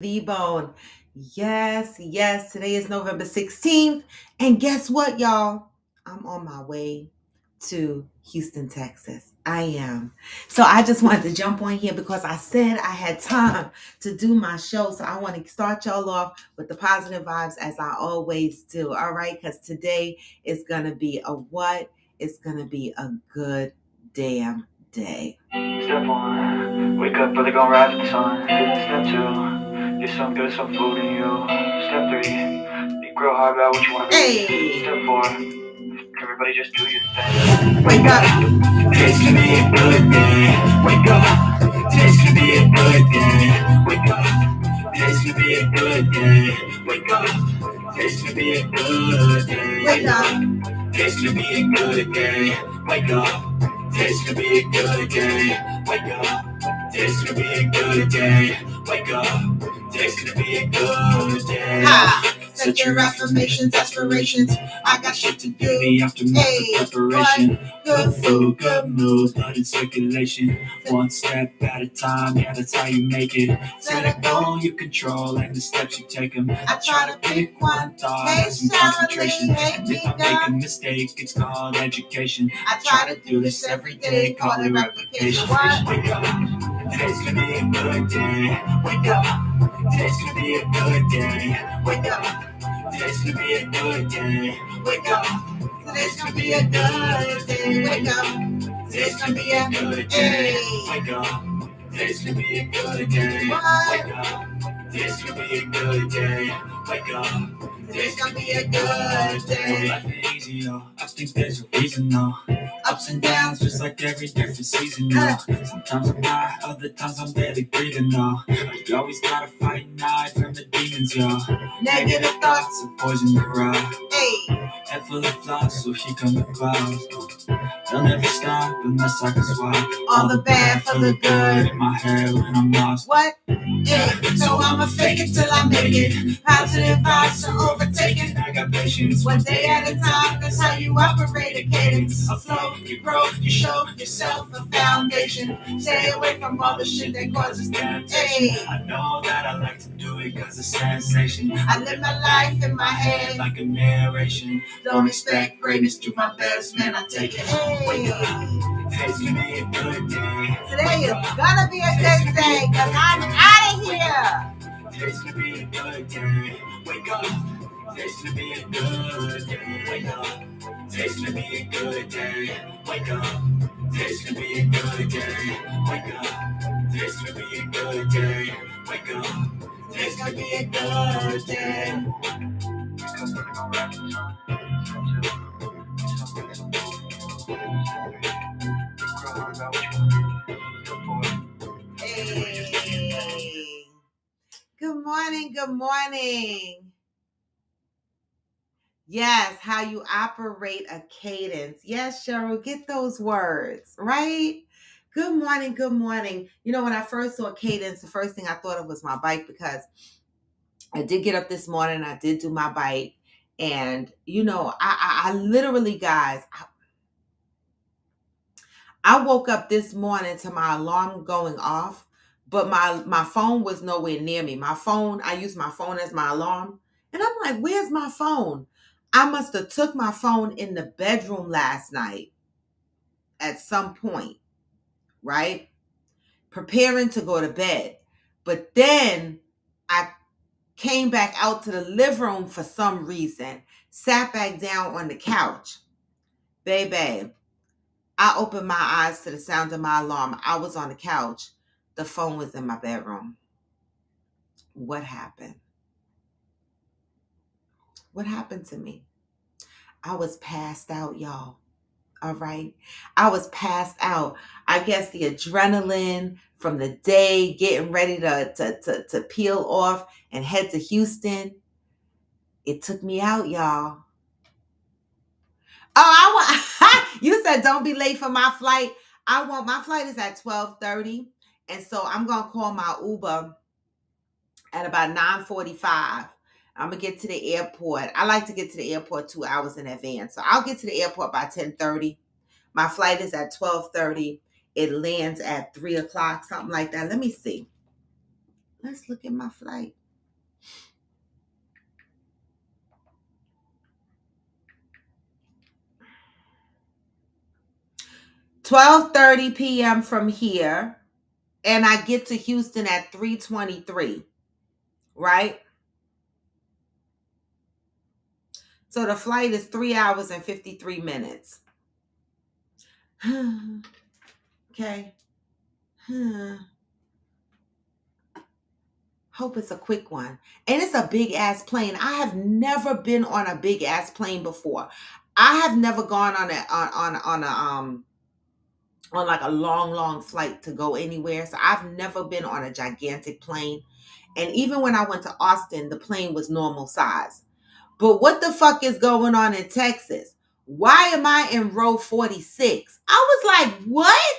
V-Bone. Yes. Today is November 16th. And guess what, y'all? I'm on my way to Houston, Texas. I am. So I just wanted to jump on here because I said I had time to do my show. So I want to start y'all off with the positive vibes as I always do. All right. Because today is going to be a what? It's going to be a good damn day. Step one, wake up early, gon' rise with the sun. Step two, get some good, some food in you. Step three, think real hard about what you wanna be. Hey. Step four, everybody just do your thing. Wake up. Today's gonna be a good day. Wake up. Today's gonna be a good day. Wake up. Today's gonna be a good day. Wake up. Today's gonna be a good day. Wake up. Today's gonna be a good day. Wake up. Today's gonna be a good day. Wake up. Today's gonna be a good day. Wake up. Today's gonna be a good day. Ha! Set your affirmations, aspirations. I got shit to do. The aftermath of preparation. Good food, good mood, blood in circulation. One step at a time, yeah, that's how you make it. Set a goal you control and the steps you take them. I try to pick one thought, some concentration. And if I make a mistake, it's called education. I try to do this every day, call it replication. Wake up, today's gonna be a good day. Wake up, today's gonna be a good day. Wake up, today's gonna be a good day. Wake up, today's gonna be a good day. Wake up, today's gonna be a good day. Wake up, today's gonna be a good day. Wake up, today's gonna be a good day. Wake up, today's gonna be a good day. Life ain't easy, yo. I think there's a reason, though. Ups and downs, just like every different season, yo. Sometimes I'm high, other times I'm barely breathing, though. You always gotta fight and hide from the demons, yo. Negative thoughts are poison the crowd. Hey. Head full of flies, so here come the clouds. They'll never stop unless I can swap All the bad for the good. in my head when I'm lost. What? Yeah. So I'ma fake it till I make it. Positive vibes are overtaken. I got patience. One day at a time, that's how you operate a cadence. A flow, you grow, you show yourself a foundation. Stay away from all the shit that causes temptation. Hey. I know that I like to do it cause it's sensation. I live my life in my head like a narration. Don't expect greatness, do my best, man, I take it. Wake up, today's gonna be a good day. Today is gonna be a good day, cause I'm out of here. Today's gonna be a good day. Wake up, today's gonna be a good day. Wake up, today's gonna be a good day. Wake up, today's gonna be a good day. Wake up, today's gonna be a good day. Wake up, today's gonna be a good day. Hey. Good morning, good morning. Yes, how you operate a cadence. Yes, Cheryl, get those words, right? Good morning, good morning. You know, when I first saw cadence, the first thing I thought of was my bike because I did get up this morning, I did do my bike, and you know, I literally, guys, I woke up this morning to my alarm going off, but my phone was nowhere near me. My phone, I use my phone as my alarm, and I'm like, where's my phone? I must have took my phone in the bedroom last night at some point, right? Preparing to go to bed. But then I came back out to the living room for some reason, sat back down on the couch. Baby, I opened my eyes to the sound of my alarm. I was on the couch. The phone was in my bedroom. What happened? What happened to me? I was passed out, y'all. All right. I was passed out. I guess the adrenaline from the day, getting ready to peel off and head to Houston, it took me out, y'all. Oh, you said don't be late for my flight. My flight is at 12:30. And so I'm going to call my Uber at about 9:45. I'm going to get to the airport. I like to get to the airport 2 hours in advance. So I'll get to the airport by 10:30. My flight is at 12:30. It lands at 3 o'clock, something like that. Let me see. Let's look at my flight. 12:30 p.m. from here, and I get to Houston at 3:23, right? So the flight is 3 hours and 53 minutes. Okay. Hope it's a quick one. And it's a big ass plane. I have never been on a big ass plane before. I have never gone on like a long flight to go anywhere. So I've never been on a gigantic plane. And even when I went to Austin, the plane was normal size. But what the fuck is going on in Texas? Why am I in row 46? I was like, what?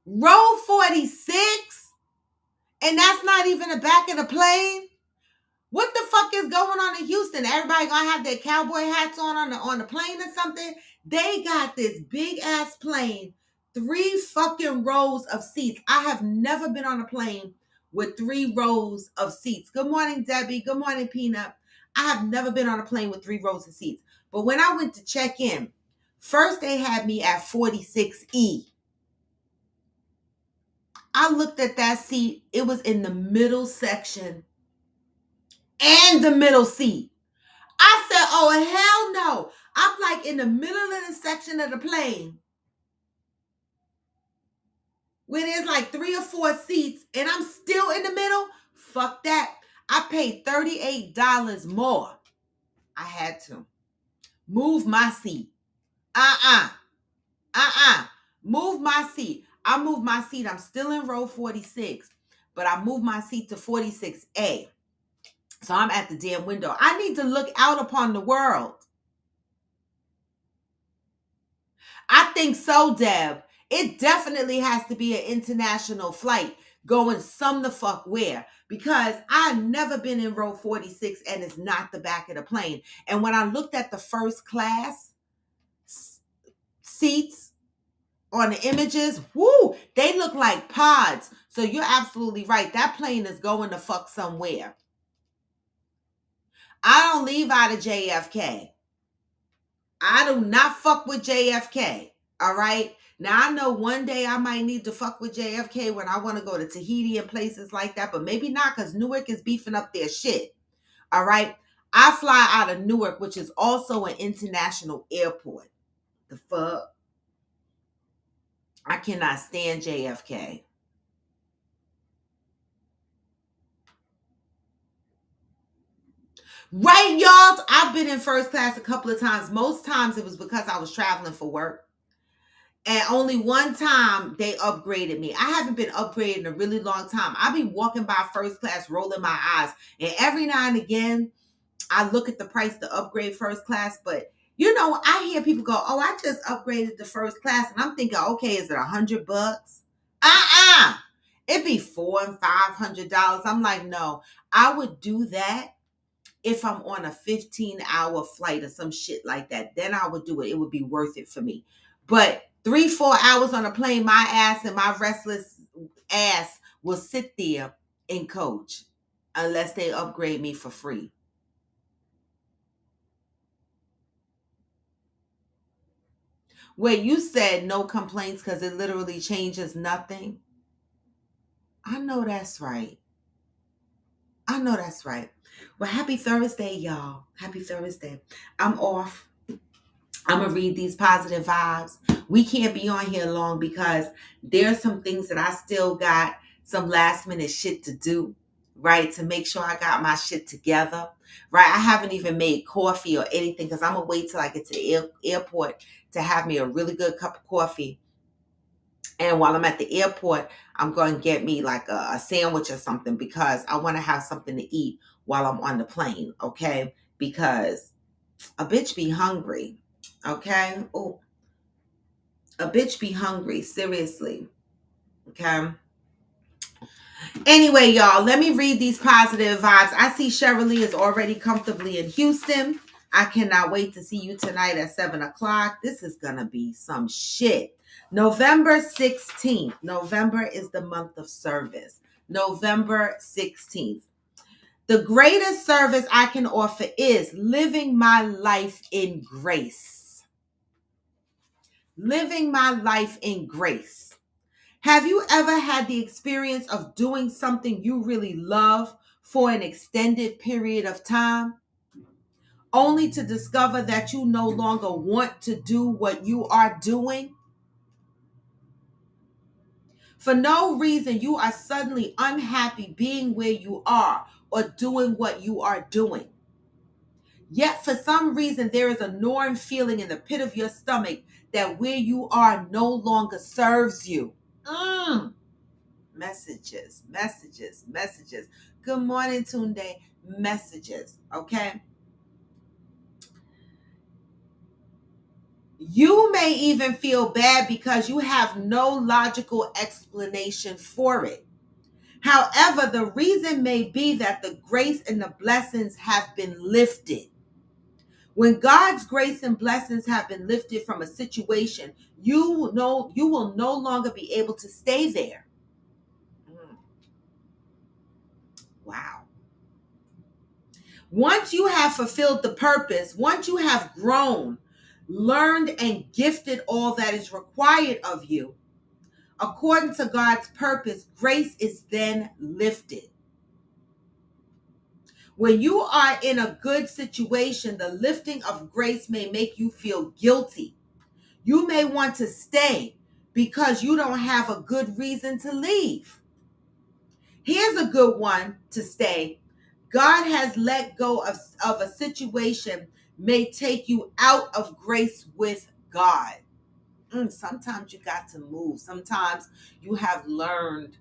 Row 46? And that's not even the back of the plane? What the fuck is going on in Houston? Everybody gonna have their cowboy hats on the plane or something? They got this big ass plane, 3 fucking rows of seats. I have never been on a plane with 3 rows of seats. Good morning, Debbie. Good morning, Peanut. I have never been on a plane with 3 rows of seats. But when I went to check in, first they had me at 46E. I looked at that seat. It was in the middle section and the middle seat. I said, oh, hell no. I'm like in the middle of the section of the plane where there's like 3 or 4 seats and I'm still in the middle. Fuck that. I paid $38 more. I had to move my seat. Move my seat. I moved my seat. I'm still in row 46, but I moved my seat to 46A. So I'm at the damn window. I need to look out upon the world. I think so, Deb. It definitely has to be an international flight going some the fuck where, because I've never been in row 46 and it's not the back of the plane. And when I looked at the first class seats on the images, woo, they look like pods. So you're absolutely right. That plane is going to fuck somewhere. I don't leave out of JFK. I do not fuck with JFK. All right. Now I know one day I might need to fuck with JFK when I want to go to Tahiti and places like that, but maybe not because Newark is beefing up their shit. All right. I fly out of Newark, which is also an international airport. The fuck? I cannot stand JFK. Right, y'all? I've been in first class a couple of times. Most times it was because I was traveling for work. And only one time they upgraded me. I haven't been upgraded in a really long time. I be walking by first class, rolling my eyes. And every now and again, I look at the price to upgrade first class. But, you know, I hear people go, oh, I just upgraded to first class. And I'm thinking, okay, is it $100? It'd be $400 and $500. I'm like, no, I would do that if I'm on a 15-hour flight or some shit like that. Then I would do it. It would be worth it for me. But 3-4 hours on a plane, my ass and my restless ass will sit there in coach unless they upgrade me for free. Where you said no complaints because it literally changes nothing. I know that's right. I know that's right. Well, happy Thursday, y'all. Happy Thursday. I'm off. I'm going to read these positive vibes. We can't be on here long because there's some things that I still got some last minute shit to do, right? To make sure I got my shit together, right? I haven't even made coffee or anything because I'm going to wait till I get to the airport to have me a really good cup of coffee. And while I'm at the airport, I'm going to get me like a sandwich or something because I want to have something to eat while I'm on the plane, okay? Because a bitch be hungry, okay? Oh, a bitch be hungry, seriously, okay? Anyway, y'all, let me read these positive vibes. I see Cheryl is already comfortably in Houston. I cannot wait to see you tonight at 7 o'clock. This is going to be some shit. November 16th. November is the month of service. November 16th. The greatest service I can offer is living my life in grace. Living my life in grace. Have you ever had the experience of doing something you really love for an extended period of time, only to discover that you no longer want to do what you are doing? For no reason, you are suddenly unhappy being where you are or doing what you are doing. Yet, for some reason, there is a gnawing feeling in the pit of your stomach that where you are no longer serves you. Messages, messages, messages. Good morning, Tunde. Messages, okay? You may even feel bad because you have no logical explanation for it. However, the reason may be that the grace and the blessings have been lifted. When God's grace and blessings have been lifted from a situation, you will no longer be able to stay there. Wow. Once you have fulfilled the purpose, once you have grown, learned, and gifted all that is required of you, according to God's purpose, grace is then lifted. When you are in a good situation, the lifting of grace may make you feel guilty. You may want to stay because you don't have a good reason to leave. Here's a good one to stay. God has let go of a situation may take you out of grace with God. Sometimes you got to move. Sometimes you have learned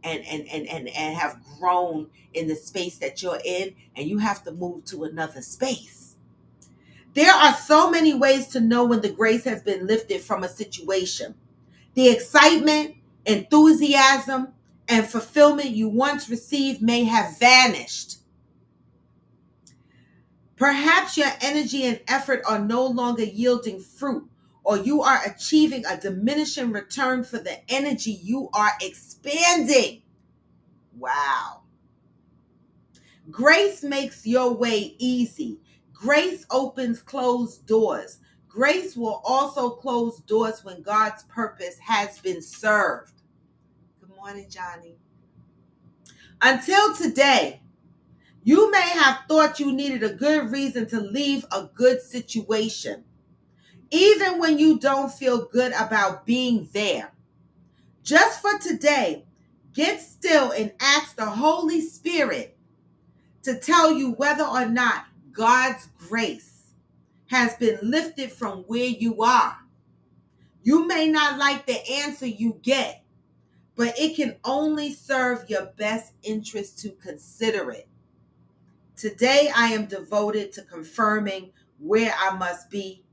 and have grown in the space that you're in, and you have to move to another space. There are so many ways to know when the grace has been lifted from a situation. The excitement, enthusiasm, and fulfillment you once received may have vanished. Perhaps your energy and effort are no longer yielding fruit, or you are achieving a diminishing return for the energy you are expanding. Wow. Grace makes your way easy. Grace opens closed doors. Grace will also close doors when God's purpose has been served. Good morning, Johnny. Until today, you may have thought you needed a good reason to leave a good situation, even when you don't feel good about being there. Just for today, get still and ask the Holy Spirit to tell you whether or not God's grace has been lifted from where you are. You may not like the answer you get, but it can only serve your best interest to consider it. Today, I am devoted to confirming where I must be,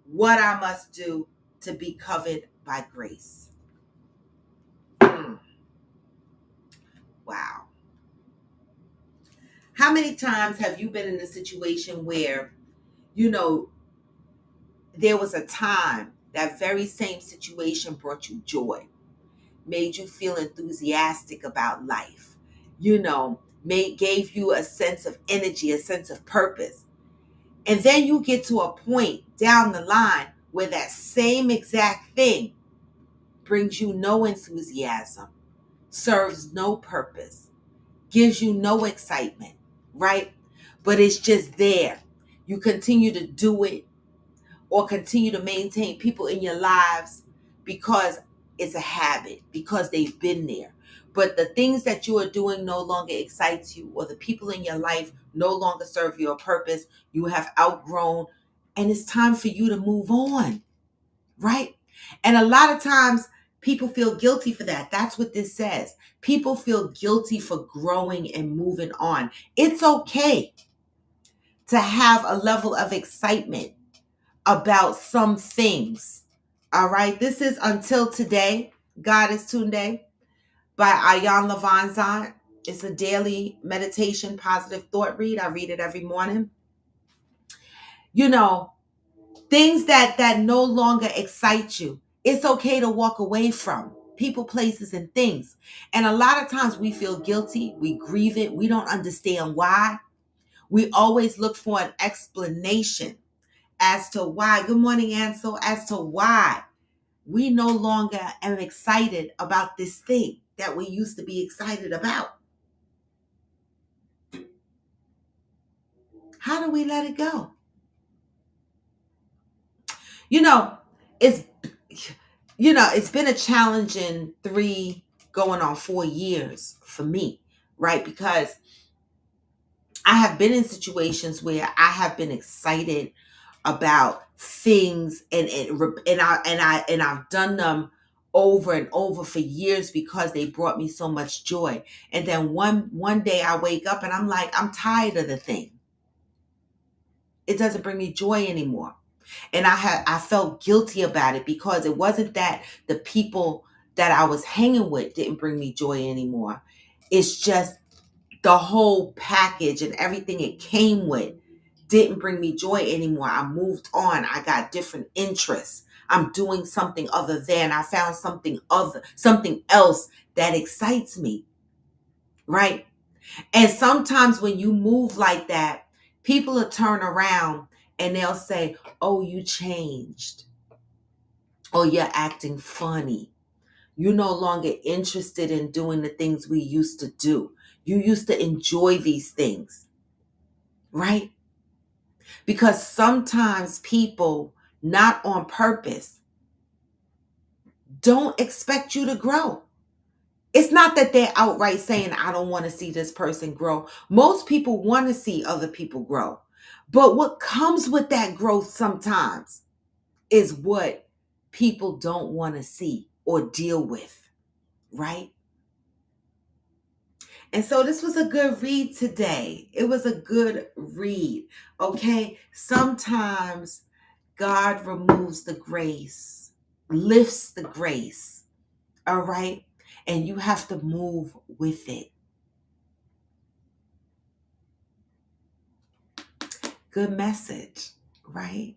what I must do to be covered by grace. Wow. How many times have you been in a situation where, there was a time that very same situation brought you joy, made you feel enthusiastic about life, gave you a sense of energy, a sense of purpose. And then you get to a point down the line where that same exact thing brings you no enthusiasm, serves no purpose, gives you no excitement, right? But it's just there. You continue to do it or continue to maintain people in your lives because it's a habit, because they've been there. But the things that you are doing no longer excites you, or the people in your life no longer serve your purpose. You have outgrown, and it's time for you to move on, right? And a lot of times people feel guilty for that. That's what this says. People feel guilty for growing and moving on. It's okay to have a level of excitement about some things. All right. This is Until Today, God is Tunde by Ayan Lavanzant. It's a daily meditation, positive thought read. I read it every morning. Things that no longer excite you, it's okay to walk away from. people, places, and things. And a lot of times we feel guilty, we grieve it, we don't understand why. We always look for an explanation as to why. Good morning, Ansel. As to why we no longer am excited about this thing that we used to be excited about. How do we let it go? You know, it's it's been a challenging 4 years for me, right? Because I have been in situations where I have been excited about things, and I've done them over and over for years because they brought me so much joy. And then one day I wake up and I'm like, I'm tired of the thing. It doesn't bring me joy anymore. And I felt guilty about it because it wasn't that the people that I was hanging with didn't bring me joy anymore. It's just the whole package and everything it came with didn't bring me joy anymore. I moved on. I got different interests. I'm doing something other than. I found something else that excites me, right? And sometimes when you move like that, people will turn around and they'll say, "Oh, you changed. Oh, you're acting funny. You're no longer interested in doing the things we used to do. You used to enjoy these things," right? Because sometimes people, not on purpose, don't expect you to grow. It's not that they're outright saying, I don't want to see this person grow. Most people want to see other people grow. But what comes with that growth sometimes is what people don't want to see or deal with, right? And so this was a good read today. It was a good read, okay? Sometimes God removes the grace, lifts the grace, all right? And you have to move with it. Good message, right?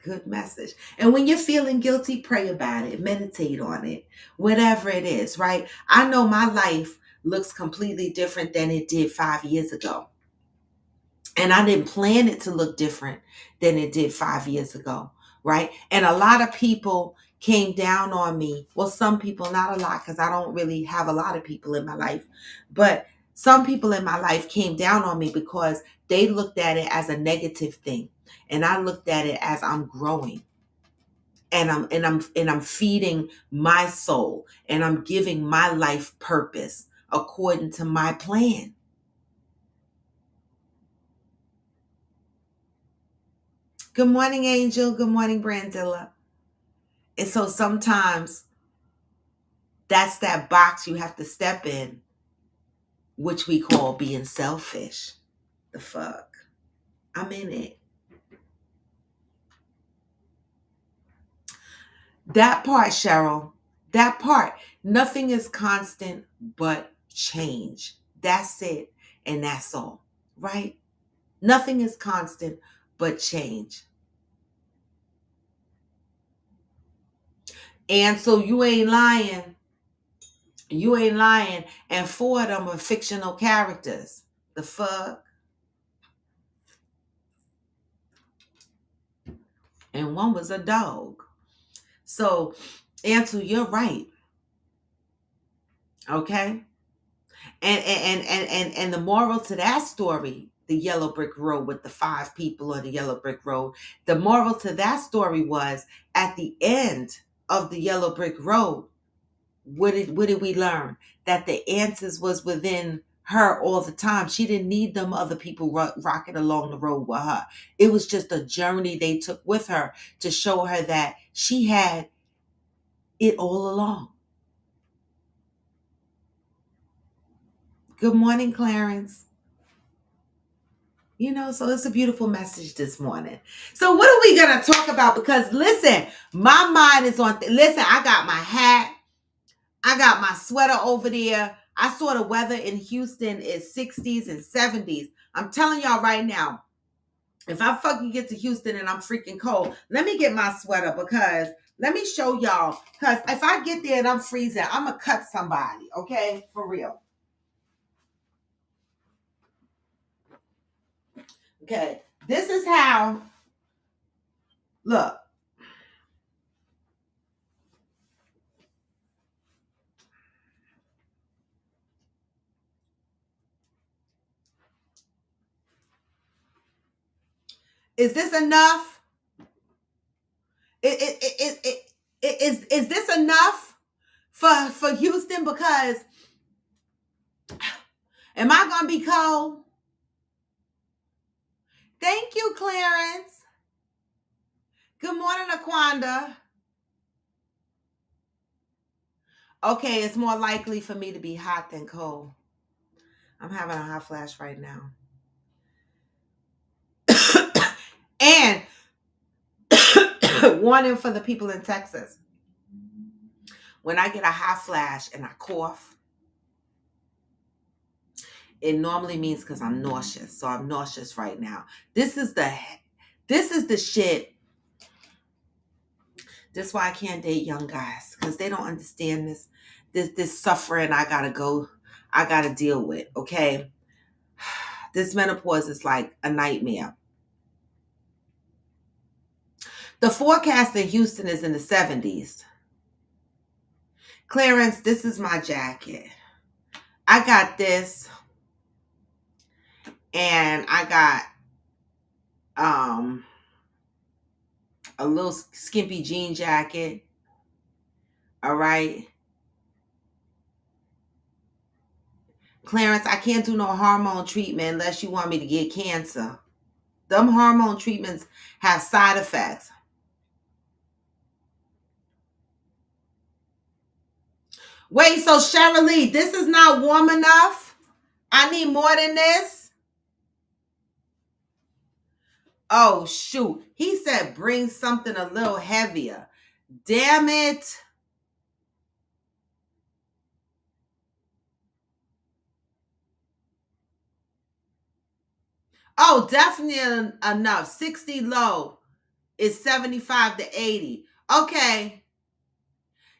Good message. And when you're feeling guilty, pray about it, meditate on it, whatever it is, right? I know my life looks completely different than it did 5 years ago. And I didn't plan it to look different than it did 5 years ago, right? And a lot of people came down on me. Well, some people, not a lot, because I don't really have a lot of people in my life. But some people in my life came down on me because they looked at it as a negative thing. And I looked at it as I'm growing. And I'm feeding my soul, and I'm giving my life purpose according to my plan. Good morning, Angel. Good morning, Brandilla. And so sometimes that's that box you have to step in, which we call being selfish. The fuck? I'm in it. That part, Cheryl, that part. Nothing is constant but change. That's it. And that's all, right? Nothing is constant but change. And so you ain't lying. You ain't lying. And 4 of them are fictional characters. The fuck? And one was a dog. So, Ansel, you're right. Okay? And the moral to that story, the yellow brick road with the 5 people on the yellow brick road, the moral to that story was at the end of the yellow brick road, what did we learn? That the answers was within her all the time. She didn't need them other people rocking along the road with her. It was just a journey they took with her to show her that she had it all along. Good morning, Clarence. So it's a beautiful message this morning. So what are we going to talk about? Because listen, my mind is on, listen, I got my hat. I got my sweater over there. I saw the weather in Houston is 60s and 70s. I'm telling y'all right now, if I fucking get to Houston and I'm freaking cold, let me get my sweater because Let me show y'all. Because if I get there and I'm freezing, I'm going to cut somebody. Okay? For real. Okay. This is how. Look. Is this enough? Is this enough for Houston? Because am I going to be cold? Thank you, Clarence. Good morning, Aquanda. Okay, it's more likely for me to be hot than cold. I'm having a hot flash right now. And warning for the people in Texas. When I get a hot flash and I cough, it normally means because I'm nauseous. So I'm nauseous right now. This is the shit. This is why I can't date young guys, because they don't understand this suffering I gotta deal with. Okay. This menopause is like a nightmare. The forecast in Houston is in the 70s. Clarence, this is my jacket. I got this, and I got a little skimpy jean jacket. All right. Clarence, I can't do no hormone treatment unless you want me to get cancer. Them hormone treatments have side effects. Wait, so Cheryl, this is not warm enough? I need more than this? Oh, shoot. He said bring something a little heavier. Damn it. Oh, definitely enough. 60 low is 75 to 80. Okay.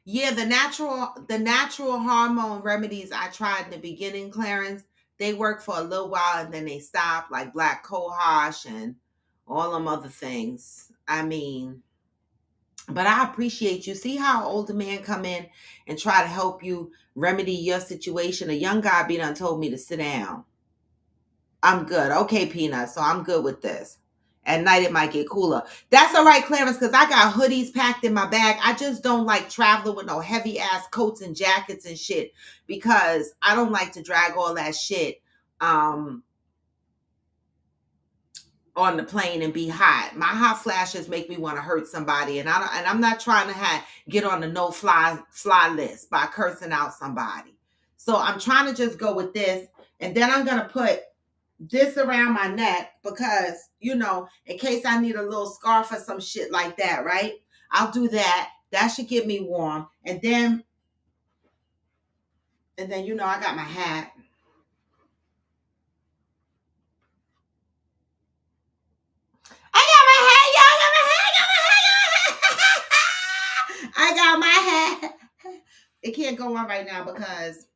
Yeah, the natural hormone remedies I tried in the beginning, Clarence, they work for a little while and then they stop, like black cohosh and all them other things. I mean, but I appreciate you. See how an older man come in and try to help you remedy your situation. A young guy be done told me to sit down. I'm good. Okay, Peanut. So I'm good with this. At night it might get cooler. That's all right, Clarence, because I got hoodies packed in my bag. I just don't like traveling with no heavy ass coats and jackets and shit, because I don't like to drag all that shit on the plane and be hot. My hot flashes make me want to hurt somebody, and I'm not trying to get on the no fly list by cursing out somebody. So I'm trying to just go with this, and then I'm gonna put this around my neck because, in case I need a little scarf or some shit like that, right? I'll do that. That should get me warm. And then I got my hat. I got my hat, y'all. I got my hat. It can't go on right now because,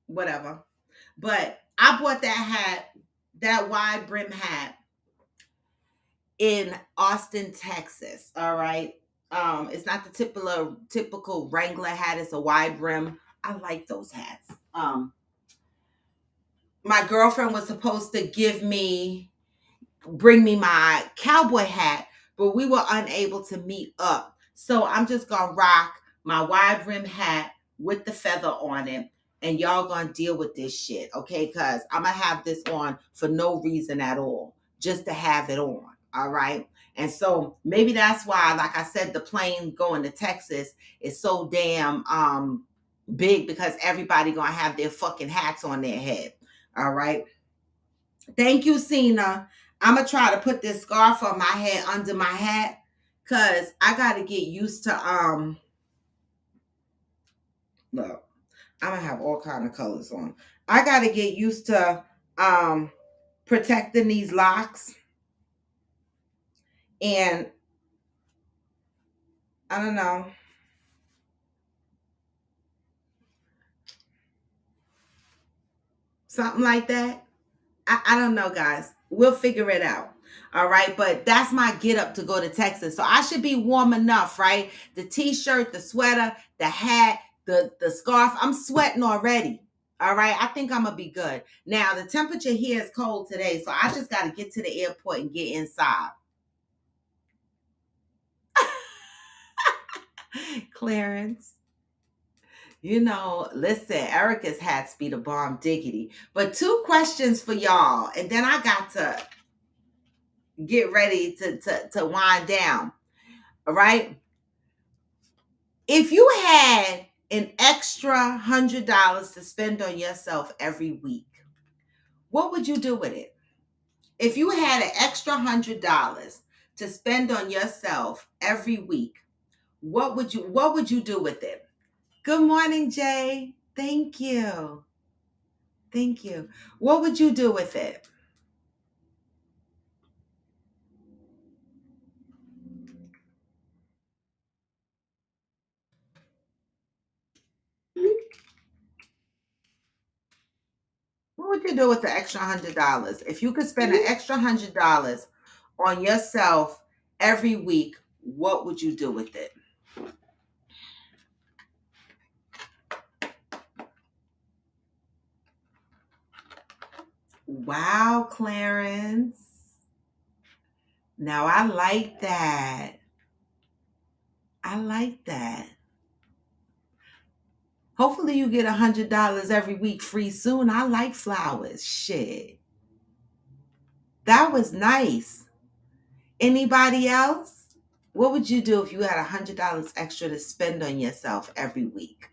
whatever. But I bought that hat, that wide brim hat, in Austin, Texas. All right. It's not the typical Wrangler hat. It's a wide brim. I like those hats. My girlfriend was supposed to bring me my cowboy hat, but we were unable to meet up. So I'm just gonna rock my wide brim hat with the feather on it, and y'all gonna deal with this shit, okay? Because I'm gonna have this on for no reason at all, just to have it on. All right. And so maybe that's why, like I said, the plane going to Texas is so damn big, because everybody gonna have their fucking hats on their head. All right. Thank you, Cena. I'm gonna try to put this scarf on my head under my hat, because I gotta get used to look, I'm gonna have all kind of colors on. I gotta get used to protecting these locks. And I don't know. Something like that. I don't know, guys. We'll figure it out. All right. But that's my get up to go to Texas. So I should be warm enough, right? The t-shirt, the sweater, the hat, the scarf. I'm sweating already. All right. I think I'm gonna be good. Now the temperature here is cold today. So I just gotta get to the airport and get inside. Clarence. Listen, Erica's hats be the bomb diggity. But two questions for y'all, and then I got to get ready to wind down. All right. If you had an extra $100 to spend on yourself every week, what would you do with it? If you had an extra $100 to spend on yourself every week, what would you do with it? Good morning, Jay. Thank you. Thank you. What would you do with it? What would you do with the extra $100? If you could spend an extra $100 on yourself every week, what would you do with it? Wow, Clarence. Now I like that. I like that. Hopefully you get $100 every week free soon. I like flowers. Shit. That was nice. Anybody else? What would you do if you had $100 extra to spend on yourself every week?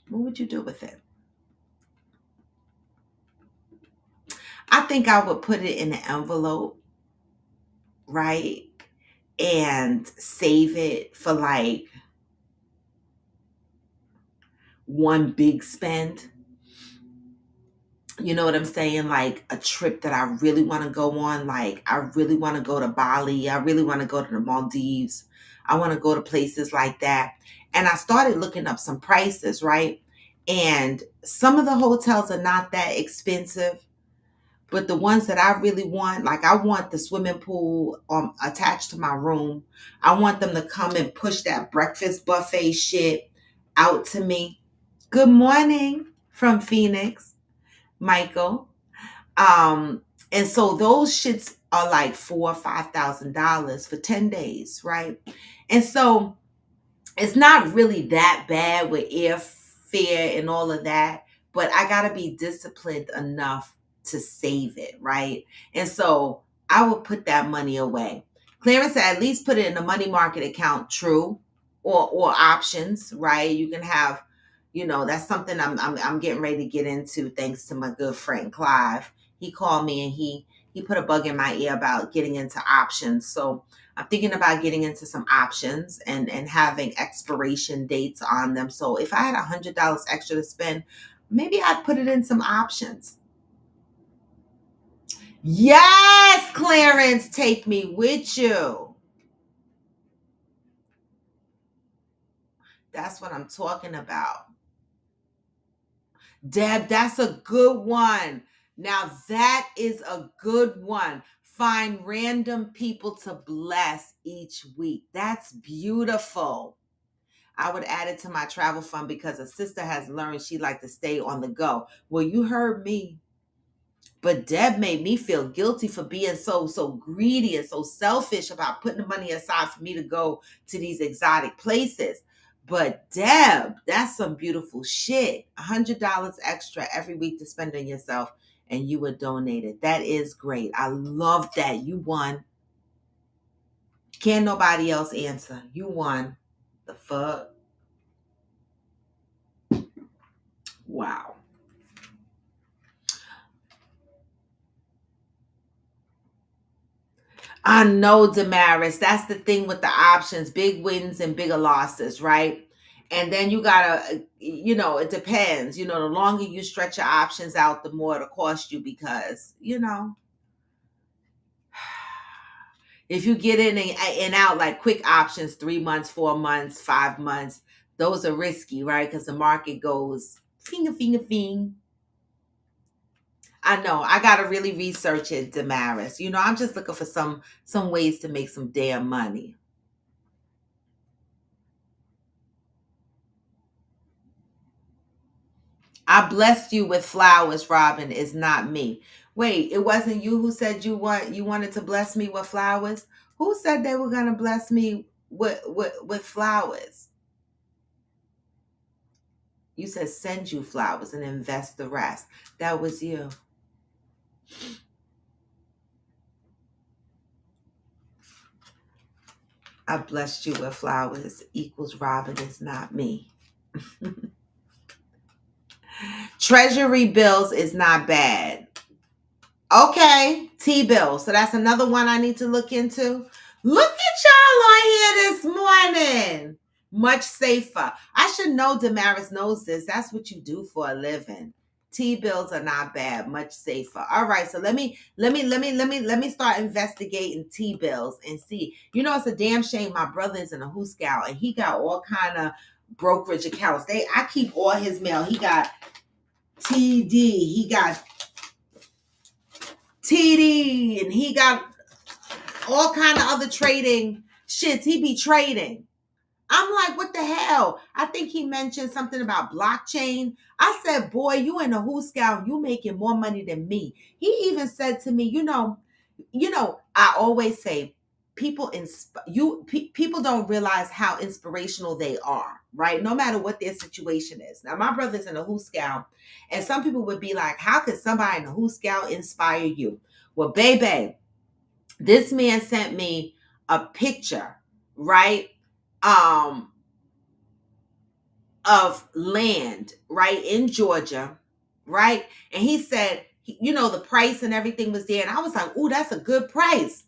What would you do with it? I think I would put it in an envelope, right? And save it for like one big spend. You know what I'm saying? Like a trip that I really want to go on. Like I really want to go to Bali. I really want to go to the Maldives. I want to go to places like that. And I started looking up some prices, right? And some of the hotels are not that expensive, but the ones that I really want, like I want the swimming pool attached to my room. I want them to come and push that breakfast buffet shit out to me. Good morning from Phoenix, Michael. And so those shits are like $4,000 or $5,000 for 10 days, right? And so it's not really that bad with airfare and all of that, but I gotta be disciplined enough to save it, right? And so I would put that money away. Clarence said at least put it in a money market account, true, or options, right? You can have, that's something I'm getting ready to get into thanks to my good friend Clive. He called me and he put a bug in my ear about getting into options. So I'm thinking about getting into some options and having expiration dates on them. So if I had $100 extra to spend, maybe I'd put it in some options. Yes, Clarence, take me with you. That's what I'm talking about. Deb, that's a good one. Now that is a good one. Find random people to bless each week. That's beautiful. I would add it to my travel fund because a sister has learned she like to stay on the go. Well, you heard me. But Deb made me feel guilty for being so greedy and so selfish about putting the money aside for me to go to these exotic places. But Deb, that's some beautiful shit. $100 extra every week to spend on yourself, and you would donate it. That is great. I love that. You won. Can't nobody else answer. You won. The fuck? Wow. I know, Damaris. That's the thing with the options, big wins and bigger losses, right? And then you gotta, it depends. The longer you stretch your options out, the more it'll cost you because, If you get in and out like quick options, 3 months, 4 months, 5 months, those are risky, right? Because the market goes finger, finger, fing. I know. I gotta really research it, Damaris. I'm just looking for some ways to make some damn money. I blessed you with flowers, Robin. Is not me. Wait, it wasn't you who said you wanted to bless me with flowers? Who said they were gonna bless me with flowers? You said send you flowers and invest the rest. That was you. I blessed you with flowers equals Robin is not me. Treasury bills is not bad. Okay, T-bills. So that's another one I need to look into. Look at y'all on here this morning. Much safer. I should know Damaris knows this. That's what you do for a living. T-bills are not bad. Much safer. All right, so let me start investigating T-bills and see. It's a damn shame my brother is in a Who Scout and he got all kind of brokerage accounts. I keep all his mail. He got TD. He got TD, and he got all kind of other trading shits. He be trading. I'm like, what the hell? I think he mentioned something about blockchain. I said, boy, you in a Who Scout, you making more money than me. He even said to me, I always say people don't realize how inspirational they are, right? No matter what their situation is. Now, my brother's in a Who Scout, and some people would be like, how could somebody in a Who Scout inspire you? Well, baby, this man sent me a picture, right? Of land, right, in Georgia, right? And he said, the price and everything was there. And I was like, oh, that's a good price.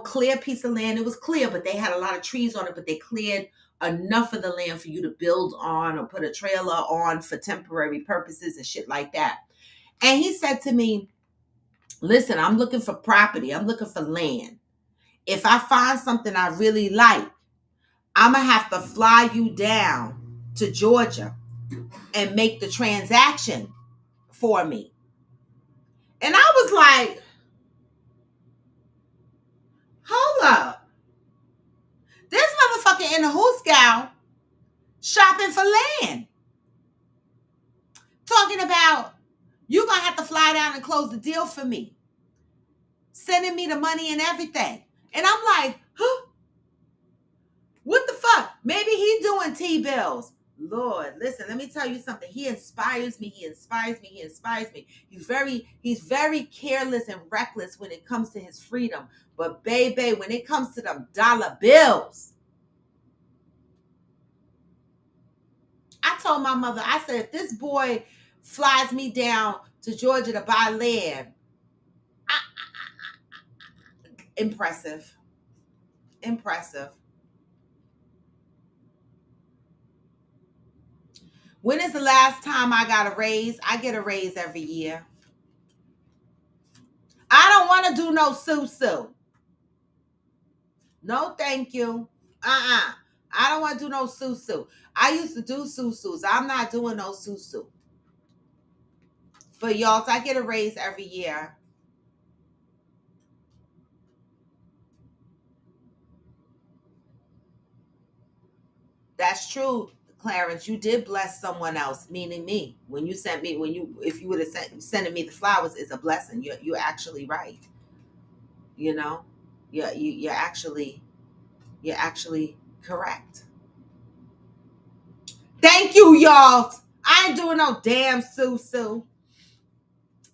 Clear piece of land. It was clear, but they had a lot of trees on it, but they cleared enough of the land for you to build on or put a trailer on for temporary purposes and shit like that. And he said to me, listen, I'm looking for property. I'm looking for land. If I find something I really like, I'm going to have to fly you down to Georgia and make the transaction for me. And I was like, hold up. This motherfucker in the Who Scout shopping for land. Talking about you're going to have to fly down and close the deal for me. Sending me the money and everything. And I'm like, huh? What the fuck? Maybe he doing T-bills. Lord, listen, let me tell you something. He inspires me. He inspires me. He inspires me. He's very careless and reckless when it comes to his freedom. But baby, when it comes to them dollar bills, I told my mother, I said, if this boy flies me down to Georgia to buy land, impressive. Impressive. When is the last time I got a raise? I get a raise every year. I don't want to do no sue. No, thank you. I don't want to do no sue. I used to do sue. I'm not doing no sue. But y'all, I get a raise every year. That's true, Clarence. You did bless someone else, meaning me. When you sent me, if you would have sending me the flowers, is a blessing. You're actually right. You know, you're actually correct. Thank you, y'all. I ain't doing no damn sue.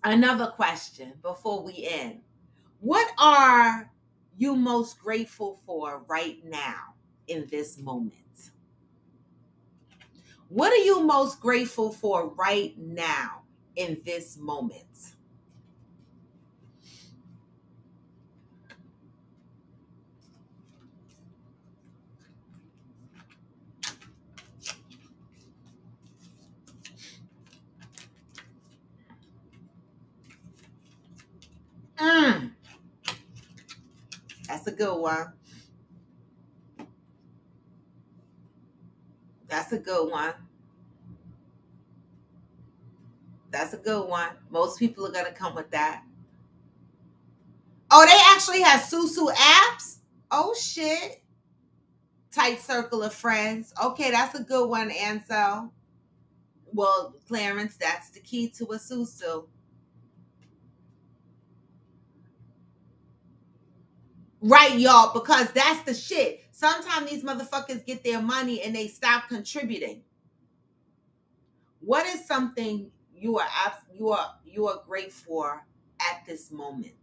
Another question before we end. What are you most grateful for right now in this moment? What are you most grateful for right now in this moment? That's That's a good one. That's a good one. That's a good one. Most people are gonna come with that. Oh, they actually have Susu apps? Oh shit. Tight circle of friends. Okay, that's a good one, Ansel. Well, Clarence, that's the key to a Susu. Right, y'all, because that's the shit. Sometimes these motherfuckers get their money and they stop contributing. What is something you are grateful for at this moment?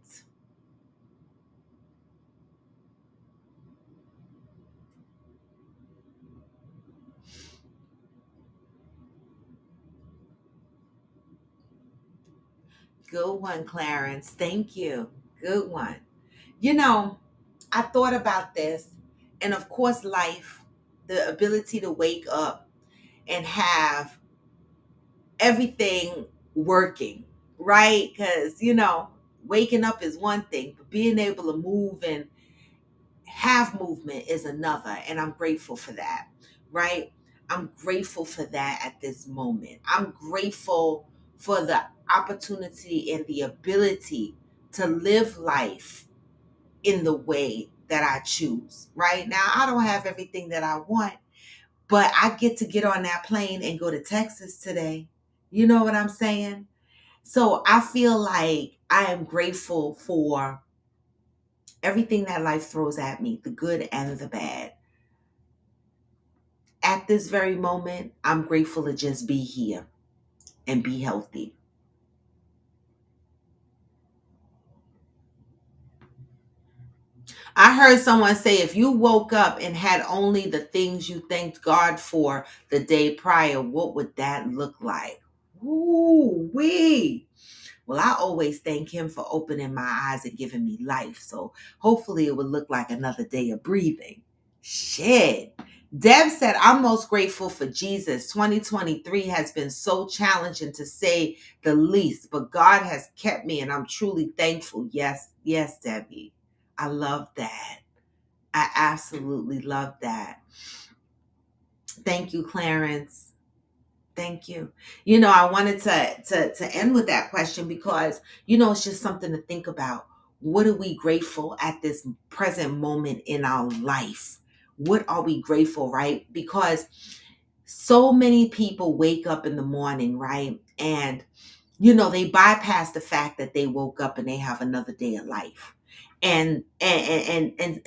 Good one, Clarence. Thank you. Good one. You know, I thought about this, and of course, life, the ability to wake up and have everything working, right? Because, waking up is one thing, but being able to move and have movement is another. And I'm grateful for that, right? I'm grateful for that at this moment. I'm grateful for the opportunity and the ability to live life in the way that I choose. Right now, I don't have everything that I want, but I get to get on that plane and go to Texas today. You know what I'm saying? So I feel like I am grateful for everything that life throws at me, the good and the bad. At this very moment, I'm grateful to just be here and be healthy. I heard someone say if you woke up and had only the things you thanked God for the day prior, what would that look like? Ooh, wee. Well, I always thank him for opening my eyes and giving me life. So hopefully it would look like another day of breathing. Shit. Deb said, I'm most grateful for Jesus. 2023 has been so challenging to say the least, but God has kept me and I'm truly thankful. Yes, yes, Debbie. I love that. I absolutely love that. Thank you, Clarence. Thank you. I wanted to end with that question because it's just something to think about. What are we grateful at this present moment in our life? What are we grateful, right? Because so many people wake up in the morning, right? And they bypass the fact that they woke up and they have another day of life. And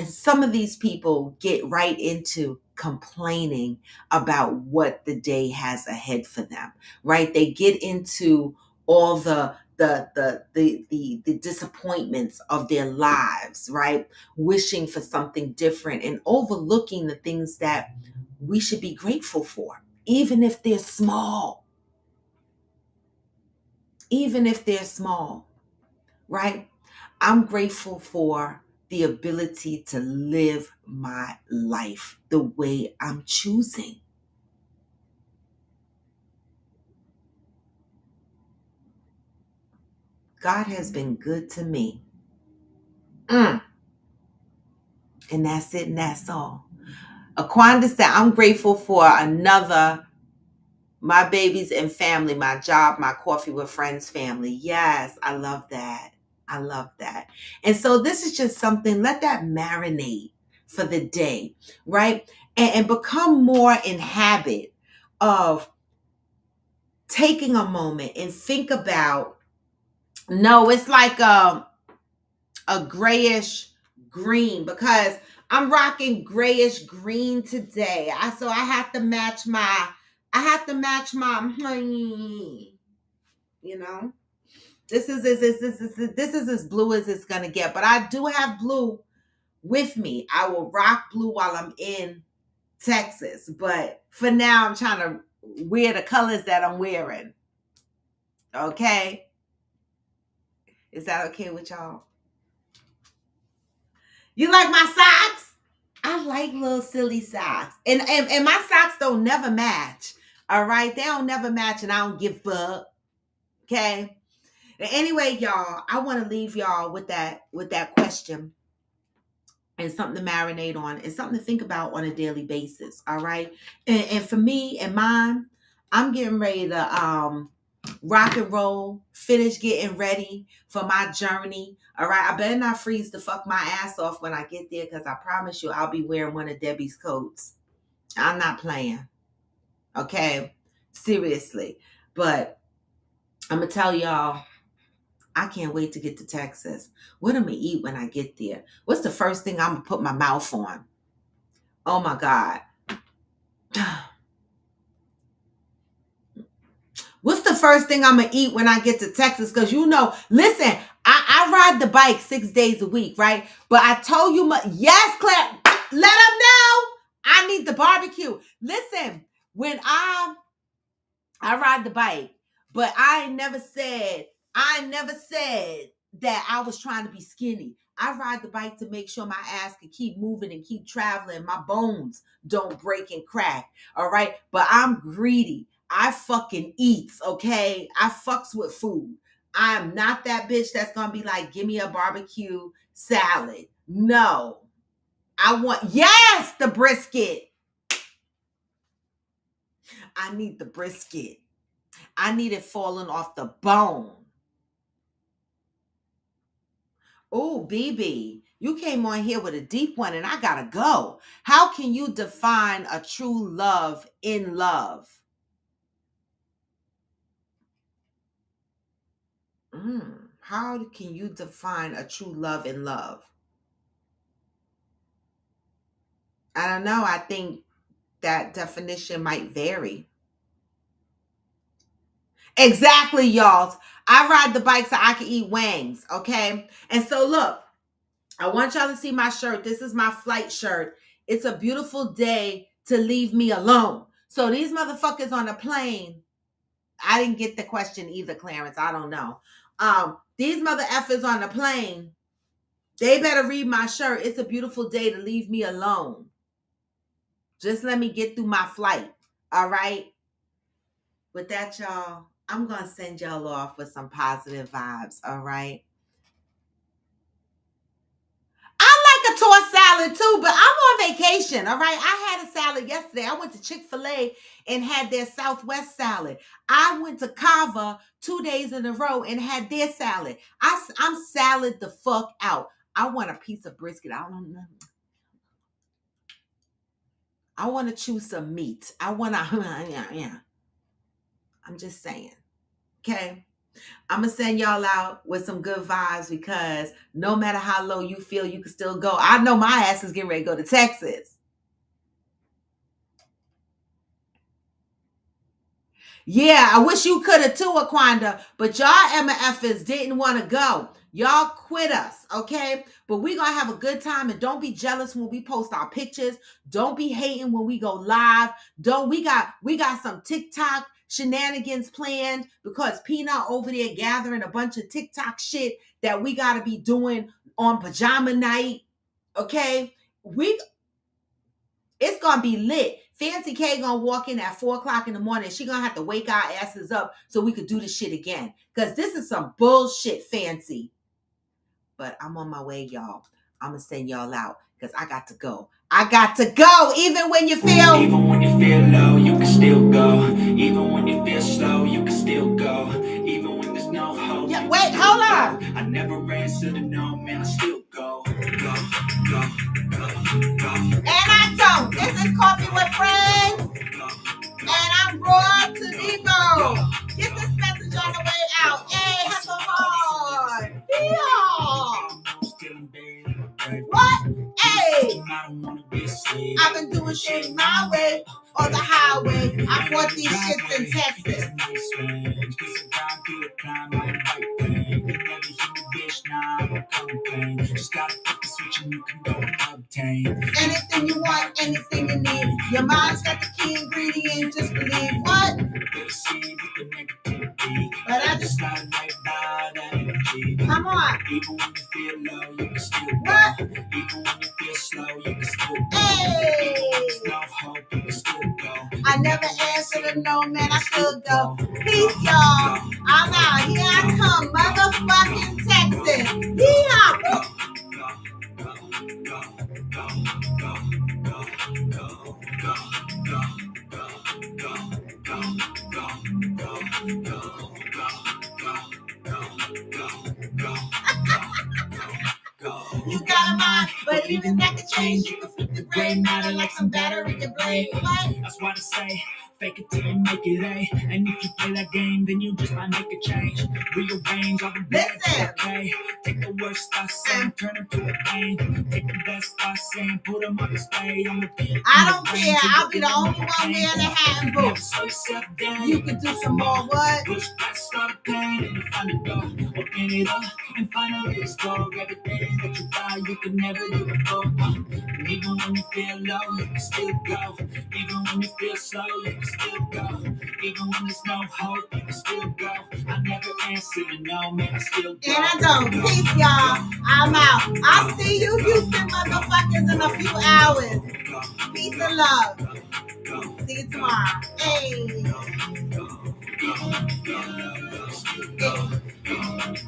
some of these people get right into complaining about what the day has ahead for them, right? They get into all the disappointments of their lives, right? Wishing for something different and overlooking the things that we should be grateful for, even if they're small, even if they're small, right? I'm grateful for the ability to live my life the way I'm choosing. God has been good to me. Mm. And that's it, and that's all. Aquanda said, I'm grateful for another, my babies and family, my job, my coffee with friends family. Yes, I love that. I love that. And so this is just something, let that marinate for the day, right? And become more in habit of taking a moment and think about, no, it's like a grayish green because I'm rocking grayish green today. I have to match my you know. This is as blue as it's gonna get, but I do have blue with me. I will rock blue while I'm in Texas, but for now I'm trying to wear the colors that I'm wearing. Okay, is that okay with y'all? You like my socks? I like little silly socks. And my socks don't never match. All right. They don't never match and I don't give a fuck. Okay. Anyway, y'all, I want to leave y'all with that question. and something to marinate on and something to think about on a daily basis. All right. And for me and mine, I'm getting ready to rock and roll, finish getting ready for my journey. All right. I better not freeze the fuck my ass off when I get there, because I promise you I'll be wearing one of Debbie's coats. I'm not playing. Okay. Seriously. But I'm gonna tell y'all, I can't wait to get to Texas. What am I gonna eat when I get there? What's the first thing I'm gonna put my mouth on? Oh my God. What's the first thing I'm gonna eat when I get to Texas? Because listen, I ride the bike 6 days a week, right? But I told you, yes, Claire, let them know I need the barbecue. Listen, when I ride the bike, but I never said that I was trying to be skinny. I ride the bike to make sure my ass can keep moving and keep traveling. My bones don't break and crack. All right. But I'm greedy. I fucking eats. Okay. I fucks with food. I am not that bitch that's going to be like, give me a barbecue salad. No. I want, yes, the brisket. I need the brisket. I need it falling off the bone. Oh, BB, you came on here with a deep one and I gotta go. How can you define a true love in love? How can you define a true love in love? I don't know. I think that definition might vary. Exactly, y'all. I ride the bike so I can eat wings, okay? And so look, I want y'all to see my shirt. This is my flight shirt. It's a beautiful day to leave me alone. So these motherfuckers on the plane, I didn't get the question either, Clarence. I don't know. These mother effers on the plane, they better read my shirt. It's a beautiful day to leave me alone. Just let me get through my flight. All right. With that, y'all, I'm going to send y'all off with some positive vibes. All right. I like a tossed salad too, but I'm on vacation. All right. I had a salad yesterday. I went to Chick-fil-A and had their Southwest salad. I went to Kava 2 days in a row and had their salad. I'm salad the fuck out. I want a piece of brisket. I don't know. I want to chew some meat. I want to, yeah. I'm just saying. Okay. I'm going to send y'all out with some good vibes, because no matter how low you feel, you can still go. I know my ass is getting ready to go to Texas. Yeah, I wish you could have too, Aquanda, but y'all MFers didn't want to go. Y'all quit us, okay? But we're going to have a good time, and don't be jealous when we post our pictures. Don't be hating when we go live. We got some TikTok shenanigans planned, because Peanut over there gathering a bunch of TikTok shit that we got to be doing on pajama night, okay? It's gonna be lit. Fancy K gonna walk in at 4 o'clock in the morning. She gonna have to wake our asses up so we could do this shit again. Cause this is some bullshit, Fancy. But I'm on my way, y'all. I'm gonna send y'all out because I got to go. I got to go. Even when you feel low, you can still go. Even when you feel slow, you can still go. Even when there's no hope. Yeah, wait, hold on. I never answer to no, man, I still go. Go. And I don't. This is Coffee with Friends. And I'm Raw to Debo. Get this message on the way out. Hey, have some hard. Yeah. What? Hey. I've been doing shit my way or the highway. I bought these shits in Texas. Anything you want, anything you need. Your mind's got the key ingredient. Just believe what? But I just come on. Even when you feel low, you can still what? Even when you feel slow, you can still go. Hey. There's no hope, you can still go. I never answer to no, man, I still go. Peace, y'all. I'm out. Here I come, motherfucking Texas. Yeah. Go. got a mind, but even that could change. You can flip the gray matter like some battery to blame. That's why I say, fake it till you make it A. And if you play that game, then you just might make a change. Rearrange all the bad to okay. Take the worst I say and turn them to a pain. Take the best I say and put them on display. I'm repeating. I don't care. I'll be the only one wearing a hat and boots. You can do some more what? Push past all the pain and you find the door. Open it up and finally restore everything that you thought you could never do before. And even when you feel low, you can still go. Even when you feel slow, you can still go. Even when there's no hope, you can still go. I never answer to no, man, I still go. And I don't. Peace, y'all. I'm out. I'll see you Houston motherfuckers in a few hours. Peace and love. See you tomorrow. Hey.